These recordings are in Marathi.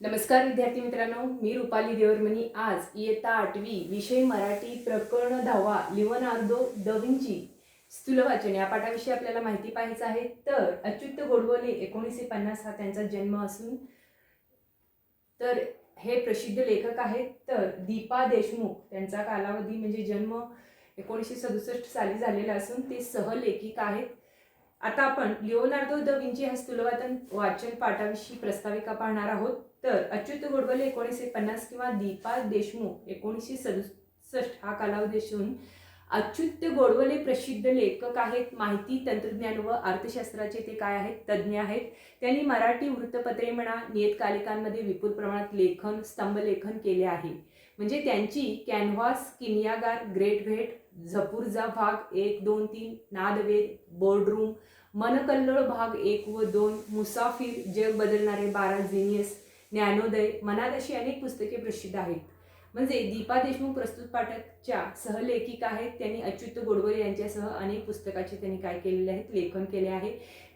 नमस्कार विद्यार्थी मित्रांनो, मी रुपाली देवरमनी। आज इयत्ता 8वी विषय मराठी प्रकरण 10वा लिओनार्दो द विंची स्थूल वाचन या पाठाविषयी आपल्याला माहिती पाहायचं आहे। तर अच्युत गोडबोले 1950 हा त्यांचा जन्म असून तर हे प्रसिद्ध लेखक आहेत। तर दीपा देशमुख त्यांचा कालावधी म्हणजे जन्म 1967 साली झालेला असून ते सहलेखिका आहेत। आता आपण लिओनार्दो द विंची हा स्थूलवाचन वाचन पाठाविषयी प्रस्ताविका पाहणार आहोत। तर अच्युत गोडबोले 1950 किंवा दीपा देशमुख 1967 हा कालावधी असून अच्युत गोडबोले प्रसिद्ध लेखक आहेत, माहिती तंत्रज्ञान व अर्थशास्त्राचे ते काय आहेत, तज्ज्ञ आहेत। त्यांनी मराठी वृत्तपत्रे म्हणा नियतकालिकांमध्ये विपुल प्रमाणात लेखन स्तंभलेखन केले आहे। म्हणजे त्यांची कॅनव्हास, किनियागार, ग्रेट भेट, झपूर्झा भाग 1, 2, 3, नादवेद, बोर्डरूम, मनकल्लोळ भाग 1 व 2, मुसाफिर, जग बदलणारे 12 जिनियस, ज्ञानोदय, मनात अशी अनेक पुस्तके प्रसिद्ध आहेत। म्हणजे दीपा देशमुख प्रस्तुत पाठकच्या सहलेखिका आहेत। त्यांनी अच्युत गोडबोले यांच्यासह अनेक पुस्तकाचे त्यांनी काय केलेले आहेत, लेखन केले आहे।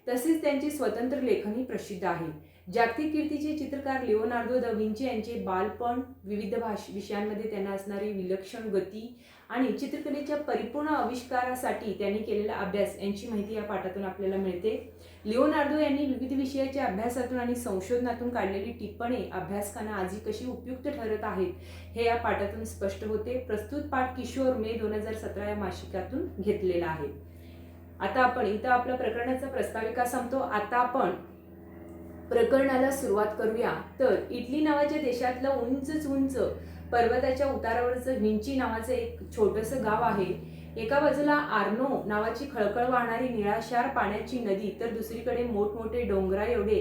तसेच त्यांचे स्वतंत्र लेखनही प्रसिद्ध आहे। जागतिक कीर्तीचे चित्रकार लिओनार्दो द विंची यांचे बालपण, विविध विषयांमध्ये त्यांना असणारी विलक्षण गती आणि चित्रकलेच्या परिपूर्ण आविष्कारासाठी त्यांनी केलेला अभ्यास यांची माहिती या पाठातून आपल्याला मिळते। लिओनार्दो यांनी विविध विषयाच्या अभ्यासातून आणि संशोधनातून काढलेली टिप्पणे अभ्यासकांना आजही कशी उपयुक्त ठरत आहेत हे या पाठातून स्पष्ट होते। प्रस्तुत पाठ किशोर मे 2017 या मासिकातून घेतलेला आहे। आता आपण इथं आपल्या प्रकरणाचा प्रस्ताविका संपतो। आता आपण प्रकरणाला सुरुवात करूया। तर इटली नावाच्या देशातलं उंच पर्वताच्या उतारावरचं विंची नावाचं एक छोटंसं गाव आहे। एका बाजूला आर्नो नावाची खळखळ वाहणारी निळाशार पाण्याची नदी, तर दुसरीकडे मोठमोठे डोंगरा एवढे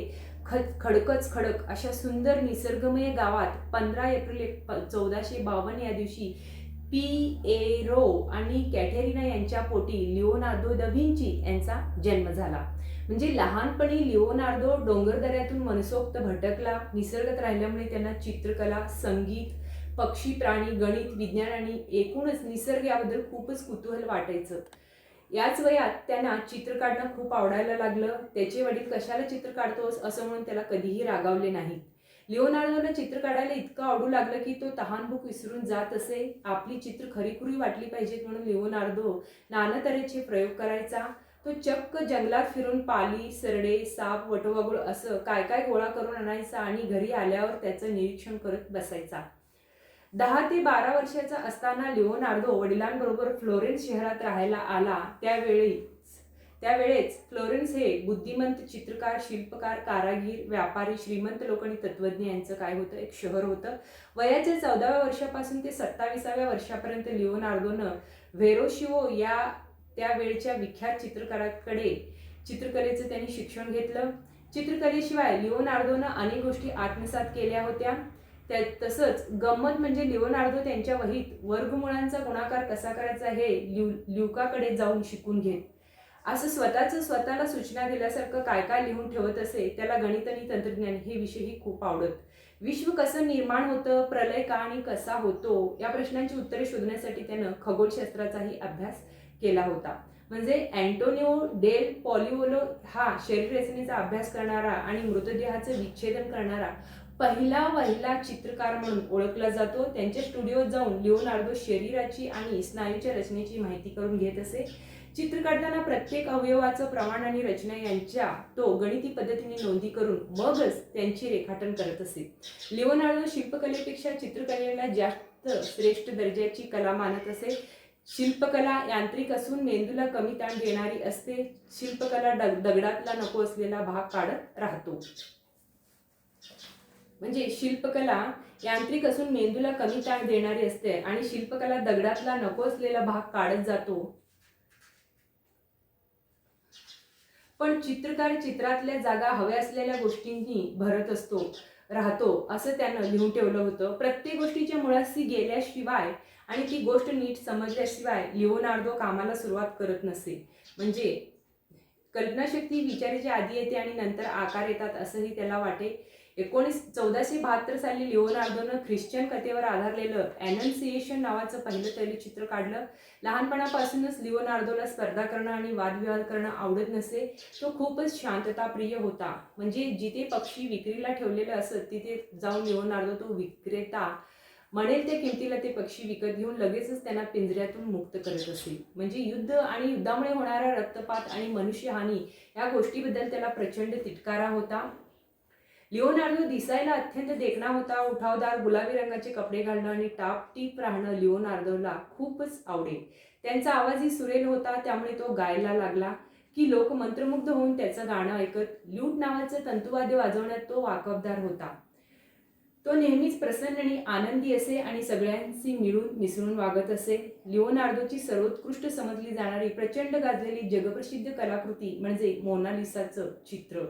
खडकच खडक अशा सुंदर निसर्गमय गावात 15 एप्रिल 1452 या दिवशी पिएरो आणि कॅटेरिना यांच्या पोटी लिओनार्दो द विंची यांचा जन्म झाला। म्हणजे लहानपणी लिओनार्दो डोंगरदऱ्यातून मनसोक्त भटकला। निसर्गात राहिल्यामुळे त्यांना चित्रकला, संगीत, पक्षी, प्राणी, गणित, विज्ञान आणि एकूणच निसर्ग याबद्दल खूपच कुतूहल वाटायचं। याच वयात त्यांना चित्र काढणं खूप आवडायला लागलं। त्याचे वडील कशाला चित्र काढतोस असं म्हणून त्याला कधीही रागावले नाहीत। लिओनार्दोला चित्र काढायला इतकं आवडू लागलं की तो तहानभूक विसरून जात असे। आपली चित्र खरीखुरी वाटली पाहिजेत म्हणून लिओनार्दो नाना तऱ्हेचे प्रयोग करायचा। तो चक्क जंगलात फिरून पाली, सरडे, साप, वटवाघूळ असं काय काय गोळा करून आणायचा आणि घरी आल्यावर त्याचं निरीक्षण करत बसायचा। 10 ते 12 वर्षाचा असताना लिओनार्दो वडिलांबरोबर फ्लोरेन्स शहरात राहायला आला। त्यावेळेस फ्लोरेन्स हे बुद्धिमंत चित्रकार, शिल्पकार, कारागीर, व्यापारी, श्रीमंत लोक आणि तत्वज्ञ यांचं काय होतं, एक शहर होतं। वयाच्या 14व्या वर्षापासून ते 27व्या वर्षापर्यंत लिओनार्दोनं व्हेरोशिओ या त्यावेळच्या विख्यात चित्रकाराकडे चित्रकलेचं त्यांनी शिक्षण घेतलं। चित्रकलेशिवाय लिओनार्दोनं अनेक गोष्टी आत्मसात केल्या होत्या। तसंच गंमत म्हणजे लिओनार्दो त्यांच्या वहीत वर्गमुळांचा गुणाकार कसा करायचा हे ल्युकाकडे जाऊन शिकून घेत। असं स्वतःला सूचना दिल्यासारखं काय काय लिहून ठेवत असे। त्याला गणित आणि तंत्रज्ञान हे विषयही खूप आवडत। विश्व कसं निर्माण होतं, प्रलय का आणि कसा होतो या प्रश्नांची उत्तरे शोधण्यासाठी त्यानं खगोलशास्त्राचाही अभ्यास केला होता। म्हणजे अँटोनिओ डेल पॉलिओलो हा शरीर रचनेचा अभ्यास करणारा आणि मृतदेहाचं विच्छेदन करणारा पहिला चित्रकार म्हणून ओळखला जातो। त्यांच्या स्टुडिओत जाऊन लिओनार्दो शरीराची आणि स्नायूच्या रचनेची माहिती करून घेत असे। चित्र काढताना प्रत्येक अवयवाचं प्रमाण आणि रचना यांच्या तो गणिती पद्धतीने नोंदी करून मगच त्यांची रेखाटन करत असे। लिओनार्दो शिल्पकलेपेक्षा चित्रकलेला जास्त श्रेष्ठ दर्जाची कला मानत असे। शिल्पकला यांत्रिक असून मेंदूला कमी ताण देणारी असते। शिल्पकला दगडातला नको असलेला भाग काढत राहतो। म्हणजे शिल्पकला यांत्रिक असून मेंदूला कमी ताण देणारी असते आणि शिल्पकला दगडातला नको असलेला भाग काढत जातो। पण चित्रकार चित्रातल्या जागा हव्या असलेल्या गोष्टींनी भरत राहतो असं त्यानं लिहून ठेवलं होतं। प्रत्येक गोष्टीच्या मुळाशी गेल्याशिवाय आणि ती गोष्ट नीट समजल्याशिवाय लिओनार्दो कामाला सुरुवात करत नसे। म्हणजे कल्पनाशक्ती विचाराच्या आधी येते आणि नंतर आकार येतात असंही त्याला वाटे। 1472 साली लिओनार्दोनं ख्रिश्चन कथेवर आधारलेलं ॲनन्सिएशन नावाचं पहिलं तैलचित्र काढलं. लहानपणापासूनच लिओनार्दोला स्पर्धा करणं आणि वादविवाद करणं आवडत नसे. तो खूपच शांतताप्रिय होता. म्हणजे जिथे पक्षी विक्रीला ठेवलेले असत तिथे जाऊन लिओनार्दो तो विक्रेता म्हणेल त्या किमतीला ते पक्षी विकत घेऊन लगेचच त्यांना पिंजऱ्यातून मुक्त करत असे. म्हणजे युद्ध आणि युद्धामुळे होणारा रक्तपात आणि मनुष्यहानी या गोष्टीबद्दल त्याला प्रचंड तिटकारा होता. लिओनार्दो दिसायला अत्यंत देखणा होता. उठावदार गुलाबी रंगाचे कपडे घालणं आणि टापटीप राहणं लिओनार्दोला खूपच आवडे. त्यांचा आवाजही सुरेल होता, त्यामुळे तो गायला लागला की लोक मंत्रमुग्ध होऊन त्याचं गाणं ऐकत. ल्यूट नावाचं तंतुवाद्य वाजवण्यात तो वाकबदार होता. तो नेहमीच प्रसन्न आणि आनंदी असे आणि सगळ्यांशी मिळून मिसळून वागत असे. लिओनार्दोची सर्वोत्कृष्ट समजली जाणारी प्रचंड गाजलेली जगप्रसिद्ध कलाकृती म्हणजे मोनालिसाचं चित्र.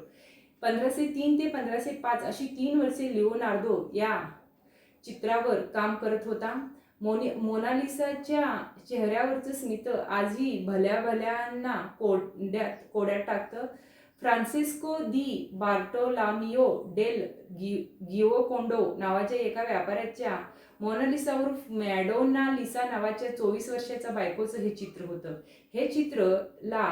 1503 ते 1505 अशी 3 वर्षे लिओनार्दो या चित्रावर काम करत होता. मोनालिसाच्या चेहऱ्यावरचं स्मित आजही भल्या भल्यांना कोड्यात टाकतं. फ्रान्सिस्को दी बार्टोलामियो डेल गिओकोंडो नावाच्या एका व्यापाऱ्याच्या मोनालिसावर मॅडोना लिसा नावाच्या 24 वर्षाच्या बायकोचं हे चित्र होतं. हे चित्र ला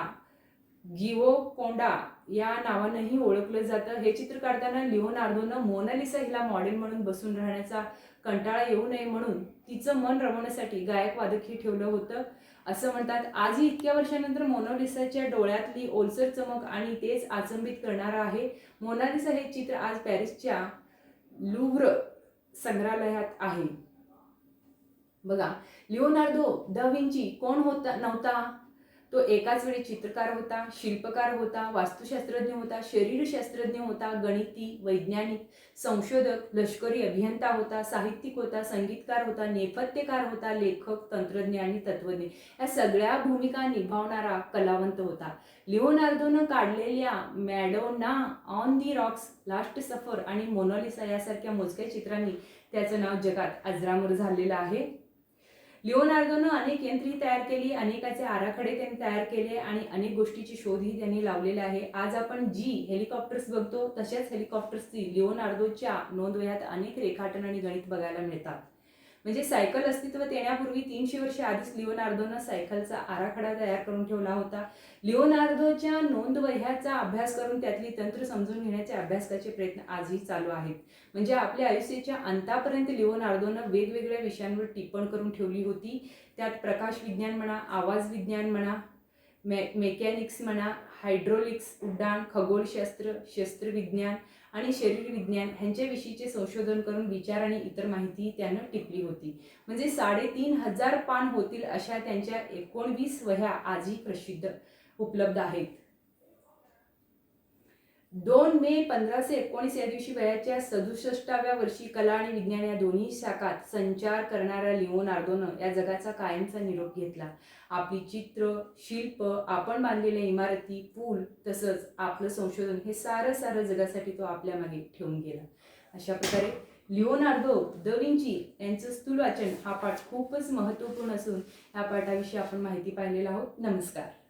गिओकोंडा या नावानंही ओळखलं जातं. हे चित्र काढताना लिओनार्दोनं मोनालिसा हिला मॉडेल म्हणून बसून राहण्याचा कंटाळा येऊ नये म्हणून तिचं मन रमवण्यासाठी गायक वादकही ठेवलं होतं. असं म्हणतात आजही इतक्या वर्षानंतर मोनालिसाच्या डोळ्यातली ओलसर चमक आणि तेच अचंबित करणारं आहे. मोनालिसा हे चित्र आज पॅरिसच्या लुव्र संग्रहालयात आहे. बघा, लिओनार्दो दा विंची कोण नव्हता. तो एकाच वेळी चित्रकार होता, शिल्पकार होता, वास्तुशास्त्रज्ञ होता, शरीरशास्त्रज्ञ होता, गणिती, वैज्ञानिक, संशोधक, लष्करी अभियंता होता, साहित्यिक होता, संगीतकार होता, नेपथ्यकार होता, लेखक, तंत्रज्ञ आणि तत्वज्ञ या सगळ्या भूमिका निभावणारा कलावंत होता. लिओनार्दोनं काढलेल्या Madonna, on the Roxx, last सफर आणि मोनालिसा यासारख्या मोजक्या चित्रांनी त्याचं नाव जगात अजरामर झालेलं आहे. लिओनार्दोनं अनेक यंत्रेही तयार केली, अनेकाचे आराखडे त्यांनी तयार केले आणि अनेक गोष्टीची शोधही त्यांनी लावलेला आहे. आज आपण जी हेलिकॉप्टर्स बघतो तशाच हेलिकॉप्टर्सची लिओनार्दोच्या नोंदवह्यात अनेक रेखाटन आणि गणित बघायला मिळतात. म्हणजे सायकल अस्तित्वात येण्यापूर्वी 300 वर्षे आधीच लिओनार्दोनं सायकलचा आराखडा तयार करून ठेवला होता. लिओनार्दोच्या नोंदवह्याचा अभ्यास करून त्यातली तंत्र समजून घेण्याचे अभ्यासाचे प्रयत्न आजही चालू आहेत. म्हणजे आपल्या आयुष्याच्या अंतापर्यंत लिओनार्दोनं वेगवेगळ्या विषयांवर टिप्पण करून ठेवली होती. त्यात प्रकाश विज्ञान म्हणा, आवाज विज्ञान म्हणा, मेकॅनिक्स म्हणा, हायड्रोलिक्स, उड्डाण, खगोलशास्त्र, शस्त्रविज्ञान आणि शरीर विज्ञान ह्यांच्याविषयीचे संशोधन करून विचार आणि इतर माहिती त्यानं टिपली होती. म्हणजे 3500 पान होतील अशा त्यांच्या 19 वह्या आजही प्रसिद्ध उपलब्ध आहेत. 2 मे 1519 या दिवशी वयाच्या 67व्या वर्षी कला आणि विज्ञान या दोन्ही शाखात संचार करणाऱ्या लिओनार्दोनं या जगाचा कायमचा निरोप घेतला. आपली चित्र, शिल्प, आपण बांधलेल्या इमारती, पूल तसंच आपलं संशोधन हे सारं जगासाठी तो आपल्या मागे ठेवून गेला. अशा प्रकारे लिओनार्दो दा विंची यांचं स्थूल वाचन हा पाठ खूपच महत्त्वपूर्ण असून या पाठाविषयी आपण माहिती पाहिलेला आहोत. नमस्कार.